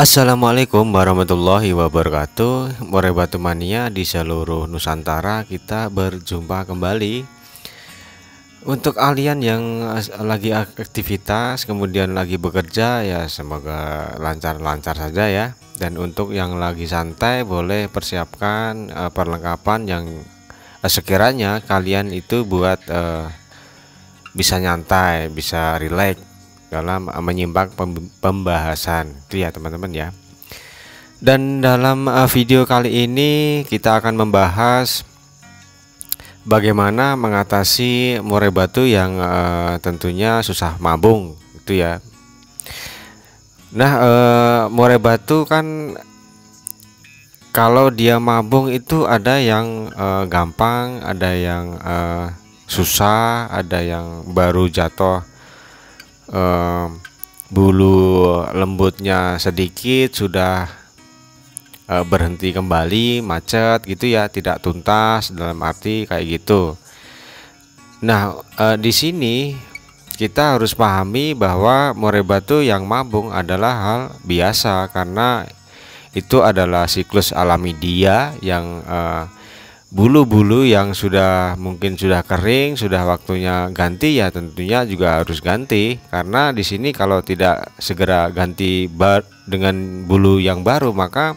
Assalamualaikum warahmatullahi wabarakatuh. Morebatu mania di seluruh Nusantara, kita berjumpa kembali. Untuk kalian yang lagi aktivitas kemudian lagi bekerja, ya semoga lancar-lancar saja ya. Dan untuk yang lagi santai, boleh persiapkan perlengkapan yang sekiranya kalian itu buat bisa nyantai, bisa rileks dalam menyimak pembahasan itu ya teman-teman ya. Dan dalam video kali ini kita akan membahas bagaimana mengatasi murai batu yang tentunya susah mabung itu ya. Nah, murai batu kan kalau dia mabung itu ada yang gampang, ada yang susah, ada yang baru jatuh bulu lembutnya sedikit sudah berhenti kembali, macet gitu ya, tidak tuntas, dalam arti kayak gitu. Nah, di sini kita harus pahami bahwa murai batu yang mabung adalah hal biasa, karena itu adalah siklus alami dia yang bulu-bulu yang mungkin sudah kering, sudah waktunya ganti, ya tentunya juga harus ganti. Karena di sini kalau tidak segera ganti dengan bulu yang baru, maka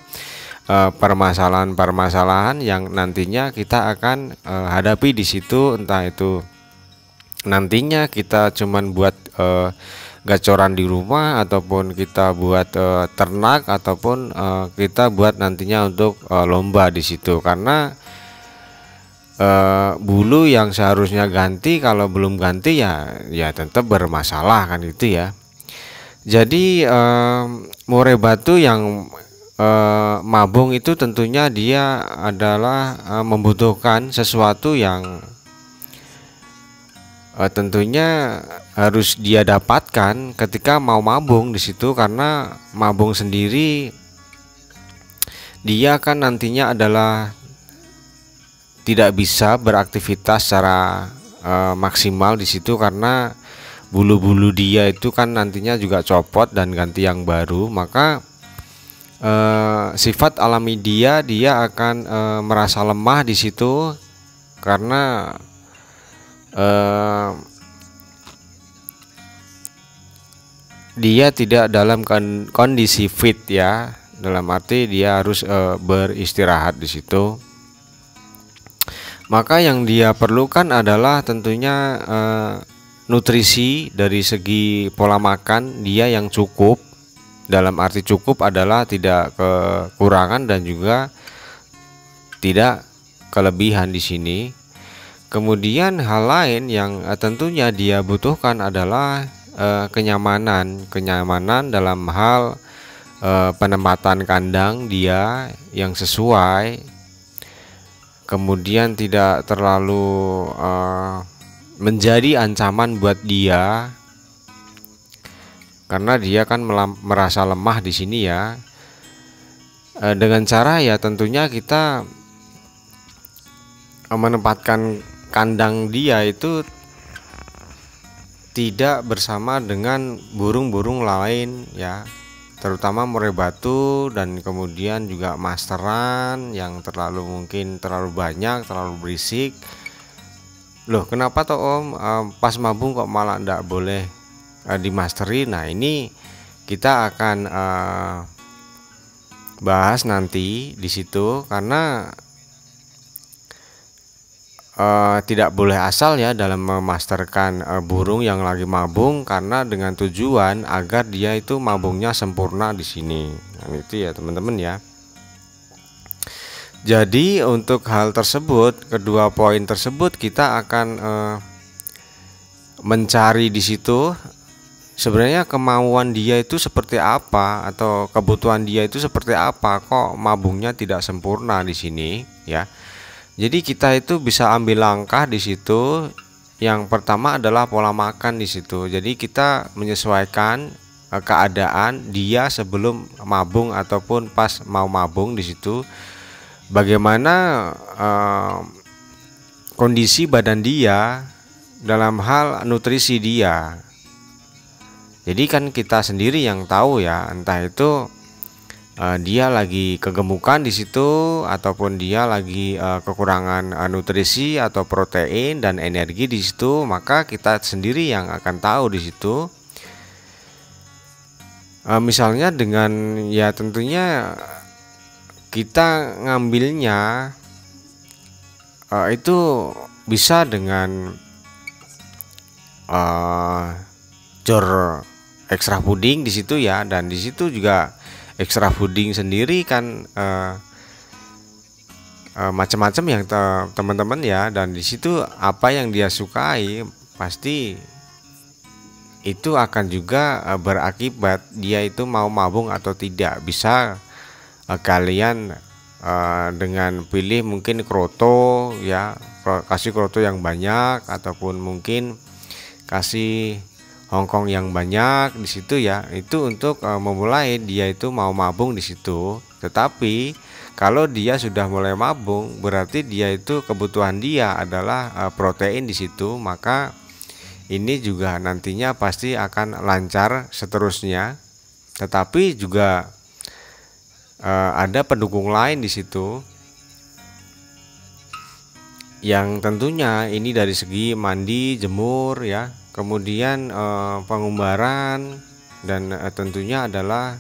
permasalahan-permasalahan yang nantinya kita akan hadapi di situ, entah itu nantinya kita cuman buat gacoran di rumah, ataupun kita buat ternak, ataupun kita buat nantinya untuk lomba di situ. Karena bulu yang seharusnya ganti kalau belum ganti ya tetap bermasalah kan itu ya. Jadi murai batu yang mabung itu tentunya dia adalah membutuhkan sesuatu yang tentunya harus dia dapatkan ketika mau mabung di situ. Karena mabung sendiri dia kan nantinya adalah tidak bisa beraktivitas secara maksimal di situ, karena bulu-bulu dia itu kan nantinya juga copot dan ganti yang baru. Maka sifat alami dia akan merasa lemah di situ, karena dia tidak dalam kondisi fit ya, dalam arti dia harus beristirahat di situ. Maka yang dia perlukan adalah tentunya nutrisi dari segi pola makan dia yang cukup. Dalam arti cukup adalah tidak kekurangan dan juga tidak kelebihan di sini. Kemudian hal lain yang tentunya dia butuhkan adalah kenyamanan dalam hal penempatan kandang dia yang sesuai. Kemudian tidak terlalu menjadi ancaman buat dia, karena dia kan merasa lemah di sini ya. Dengan cara ya tentunya kita menempatkan kandang dia itu tidak bersama dengan burung-burung lain ya, terutama murai batu, dan kemudian juga masteran yang mungkin terlalu banyak, terlalu berisik. Loh, kenapa toh Om, pas mabung kok malah ndak boleh dimasteri? Nah, ini kita akan bahas nanti di situ, karena tidak boleh asal ya dalam memasterkan burung yang lagi mabung, karena dengan tujuan agar dia itu mabungnya sempurna di sini. Nah, itu ya teman-teman ya. Jadi untuk hal tersebut, kedua poin tersebut kita akan mencari di situ sebenarnya kemauan dia itu seperti apa, atau kebutuhan dia itu seperti apa, kok mabungnya tidak sempurna di sini ya. Jadi kita itu bisa ambil langkah di situ. Yang pertama adalah pola makan di situ. Jadi kita menyesuaikan keadaan dia sebelum mabung ataupun pas mau mabung di situ. Bagaimana kondisi badan dia dalam hal nutrisi dia. Jadi kan kita sendiri yang tahu ya, entah itu dia lagi kegemukan di situ, ataupun dia lagi kekurangan nutrisi atau protein dan energi di situ, maka kita sendiri yang akan tahu di situ. Misalnya dengan ya tentunya kita ngambilnya itu bisa dengan jor extra puding di situ ya, dan di situ juga extra puding sendiri kan macam-macam yang teman-teman ya, dan di situ apa yang dia sukai pasti itu akan juga berakibat dia itu mau mabung atau tidak. Bisa kalian dengan pilih mungkin kroto ya, kasih kroto yang banyak, ataupun mungkin kasih Hongkong yang banyak di situ ya, itu untuk memulai dia itu mau mabung di situ. Tetapi kalau dia sudah mulai mabung, berarti dia itu kebutuhan dia adalah protein di situ, maka ini juga nantinya pasti akan lancar seterusnya. Tetapi juga ada pendukung lain di situ, yang tentunya ini dari segi mandi, jemur ya, kemudian pengumbaran, dan tentunya adalah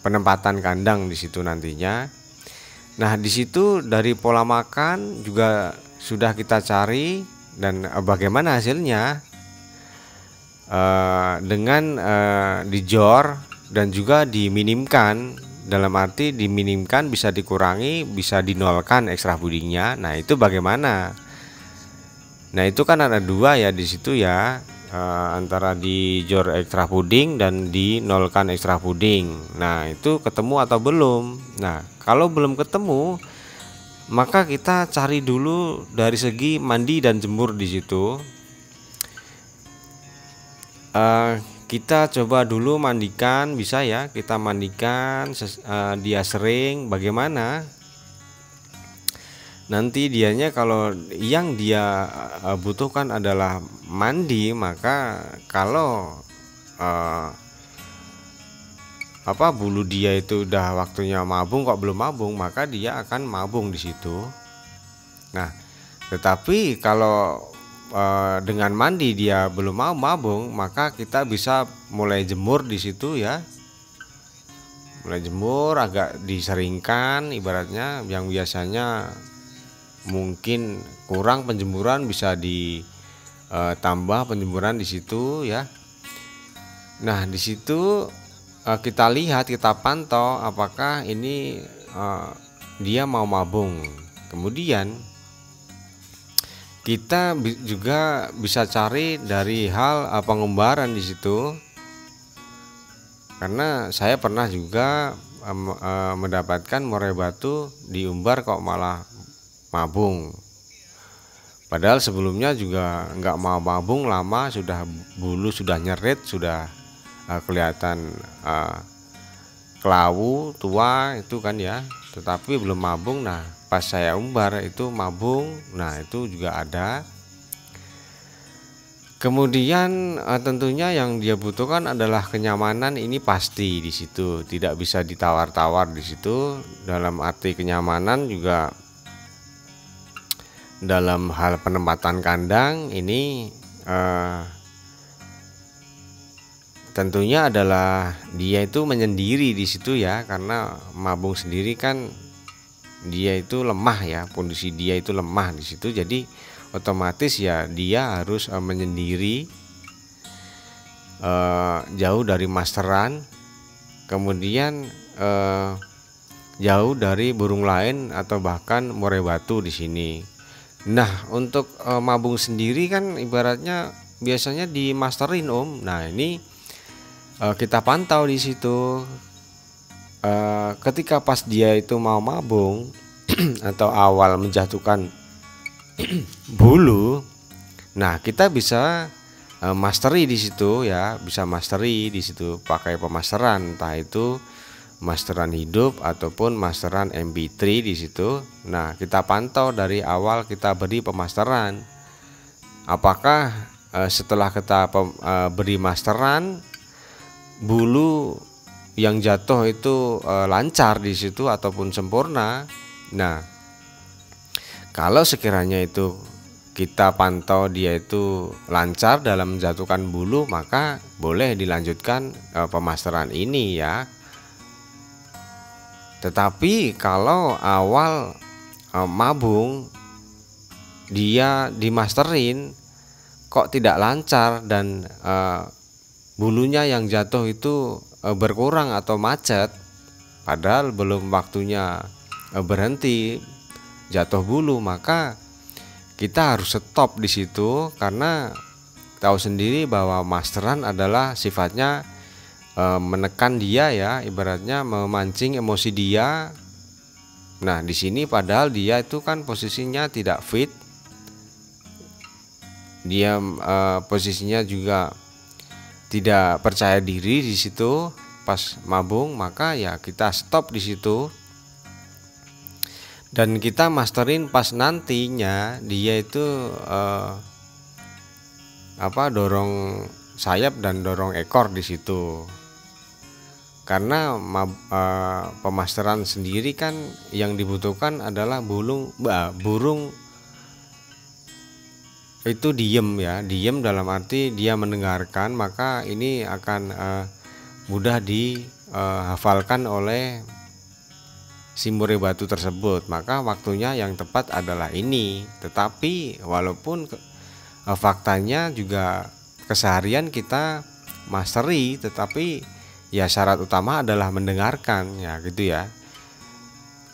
penempatan kandang di situ nantinya. Nah, di situ dari pola makan juga sudah kita cari, dan bagaimana hasilnya dengan dijor dan juga diminimkan. Dalam arti diminimkan bisa dikurangi, bisa dinolkan ekstra pudingnya. Nah, itu bagaimana? Nah, itu kan ada dua ya di situ ya, antara dijor ekstra puding dan dinolkan ekstra puding. Nah, itu ketemu atau belum? Nah, kalau belum ketemu, maka kita cari dulu dari segi mandi dan jemur di situ. Kita coba dulu mandikan, bisa ya kita mandikan dia sering. Bagaimana nanti dianya, kalau yang dia butuhkan adalah mandi, maka kalau bulu dia itu udah waktunya mabung kok belum mabung, maka dia akan mabung di situ. Nah, tetapi kalau dengan mandi dia belum mau mabung, maka kita bisa mulai jemur di situ ya. Mulai jemur, agak diseringkan, ibaratnya yang biasanya mungkin kurang penjemuran bisa ditambah penjemuran di situ ya. Nah, di situ kita lihat, kita pantau apakah ini dia mau mabung. Kemudian kita juga bisa cari dari hal pengumbaran di situ, karena saya pernah juga mendapatkan murai batu diumbar kok malah mabung. Padahal sebelumnya juga nggak mau mabung lama, sudah bulu sudah nyerit, sudah kelihatan kelawu tua itu kan ya, tetapi belum mabung. Nah, pas saya umbar itu mabung. Nah, itu juga ada. Kemudian tentunya yang dia butuhkan adalah kenyamanan, ini pasti di situ, tidak bisa ditawar-tawar di situ. Dalam arti kenyamanan juga dalam hal penempatan kandang ini tentunya adalah dia itu menyendiri di situ ya, karena mabung sendiri kan dia itu lemah ya, kondisi dia itu lemah di situ, jadi otomatis ya dia harus menyendiri jauh dari masteran, kemudian jauh dari burung lain atau bahkan murai batu di sini. Nah, untuk mabung sendiri kan ibaratnya biasanya dimasterin Om. Nah, ini kita pantau di situ. Ketika pas dia itu mau mabung atau awal menjatuhkan bulu, nah kita bisa mastery di situ ya, bisa mastery di situ pakai pemasteran, entah itu masteran hidup ataupun masteran MP3 di situ. Nah, kita pantau dari awal kita beri pemasteran, apakah setelah kita beri masteran bulu yang jatuh itu lancar di situ ataupun sempurna. Nah, kalau sekiranya itu kita pantau dia itu lancar dalam menjatuhkan bulu, maka boleh dilanjutkan pemasteran ini ya. Tetapi kalau awal mabung dia dimasterin kok tidak lancar dan bulunya yang jatuh itu berkurang atau macet, padahal belum waktunya berhenti jatuh bulu, maka kita harus stop di situ, karena tahu sendiri bahwa masteran adalah sifatnya menekan dia ya, ibaratnya memancing emosi dia. Nah, di sini padahal dia itu kan posisinya tidak fit, dia posisinya juga tidak percaya diri di situ pas mabung, maka ya kita stop di situ. Dan kita masterin pas nantinya dia itu dorong sayap dan dorong ekor di situ. Karena pemasteran sendiri kan yang dibutuhkan adalah burung itu diem ya, diem dalam arti dia mendengarkan, maka ini akan mudah dihafalkan oleh si murai batu tersebut. Maka waktunya yang tepat adalah ini. Tetapi walaupun faktanya juga keseharian kita masteri, tetapi ya syarat utama adalah mendengarkan ya gitu ya.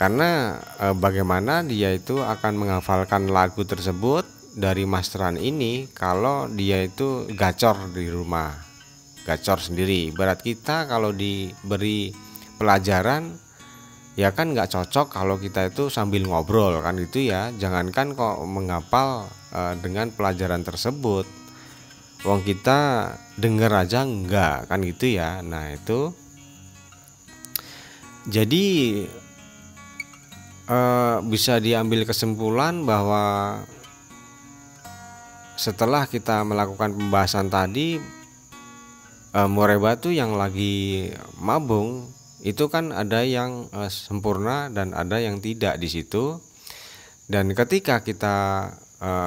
Karena bagaimana dia itu akan menghafalkan lagu tersebut dari masteran ini kalau dia itu gacor di rumah, gacor sendiri. Ibarat kita kalau diberi pelajaran ya kan nggak cocok kalau kita itu sambil ngobrol kan gitu ya. Jangankan kok menghafal dengan pelajaran tersebut, wong kita denger aja enggak kan gitu ya. Nah itu jadi bisa diambil kesimpulan bahwa setelah kita melakukan pembahasan tadi, murai batu yang lagi mabung itu kan ada yang sempurna dan ada yang tidak di situ. Dan ketika kita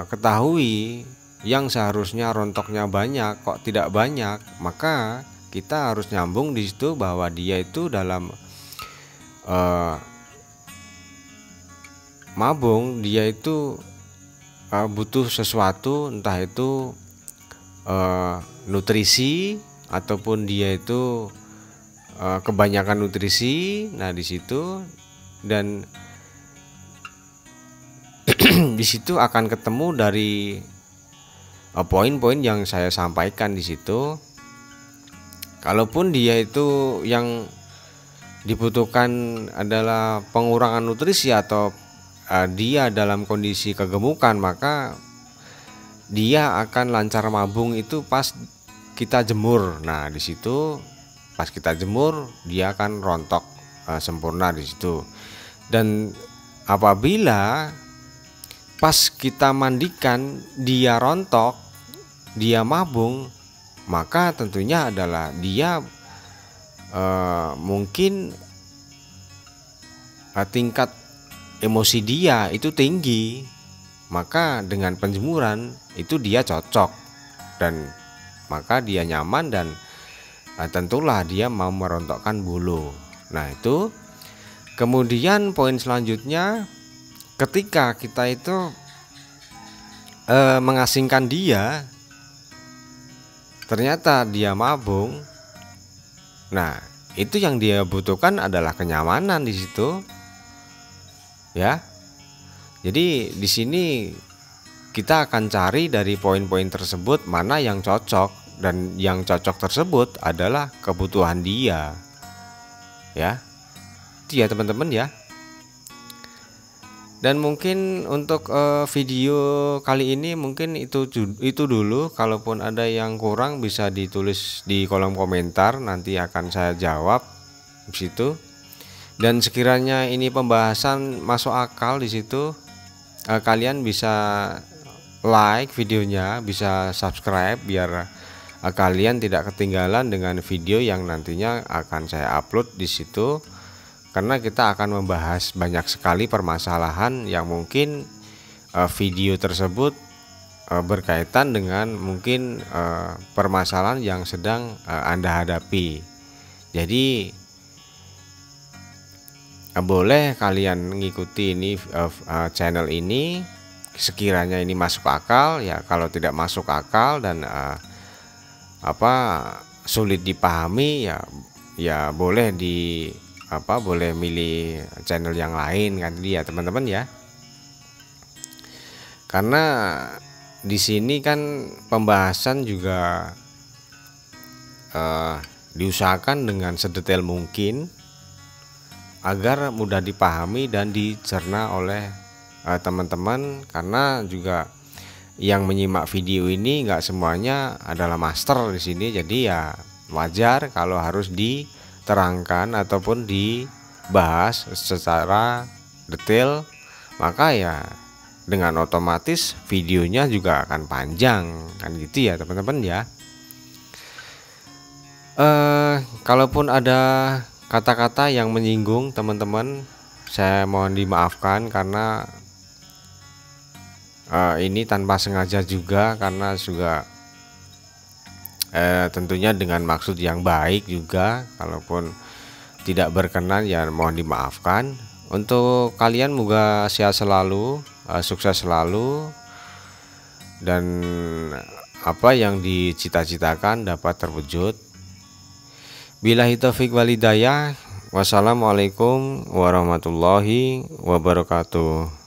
ketahui yang seharusnya rontoknya banyak kok tidak banyak, maka kita harus nyambung di situ bahwa dia itu dalam mabung dia itu butuh sesuatu, entah itu nutrisi ataupun dia itu kebanyakan nutrisi. Nah di situ dan di situ akan ketemu dari poin-poin yang saya sampaikan di situ. Kalaupun dia itu yang dibutuhkan adalah pengurangan nutrisi atau dia dalam kondisi kegemukan, maka dia akan lancar mabung itu pas kita jemur. Nah di situ pas kita jemur dia akan rontok sempurna di situ. Dan apabila pas kita mandikan dia rontok, dia mabung, maka tentunya adalah dia mungkin tingkat emosi dia itu tinggi, maka dengan penjemuran itu dia cocok dan maka dia nyaman dan tentulah dia mau merontokkan bulu. Nah itu kemudian poin selanjutnya, ketika kita itu mengasingkan dia, ternyata dia mabung. Nah itu yang dia butuhkan adalah kenyamanan di situ ya. Jadi di sini kita akan cari dari poin-poin tersebut mana yang cocok, dan yang cocok tersebut adalah kebutuhan dia ya. Itu ya teman-teman ya. Dan mungkin untuk video kali ini mungkin itu dulu. Kalaupun ada yang kurang bisa ditulis di kolom komentar, nanti akan saya jawab di situ. Dan sekiranya ini pembahasan masuk akal di situ, kalian bisa like videonya, bisa subscribe biar kalian tidak ketinggalan dengan video yang nantinya akan saya upload di situ, karena kita akan membahas banyak sekali permasalahan yang mungkin video tersebut berkaitan dengan mungkin permasalahan yang sedang Anda hadapi. Jadi boleh kalian mengikuti ini channel ini sekiranya ini masuk akal ya. Kalau tidak masuk akal dan sulit dipahami ya boleh boleh milih channel yang lain kan dia teman-teman ya. Karena di sini kan pembahasan juga diusahakan dengan sedetail mungkin agar mudah dipahami dan dicerna oleh teman-teman, karena juga yang menyimak video ini nggak semuanya adalah master di sini. Jadi ya wajar kalau harus diterangkan ataupun dibahas secara detail, maka ya dengan otomatis videonya juga akan panjang kan gitu ya teman-teman ya. Kalaupun ada kata-kata yang menyinggung teman-teman, saya mohon dimaafkan karena ini tanpa sengaja juga, karena juga tentunya dengan maksud yang baik juga. Kalaupun tidak berkenan ya mohon dimaafkan. Untuk kalian moga sehat selalu, sukses selalu, dan apa yang dicita-citakan dapat terwujud. Billahi taufik wal hidayah. Wassalamualaikum warahmatullahi wabarakatuh.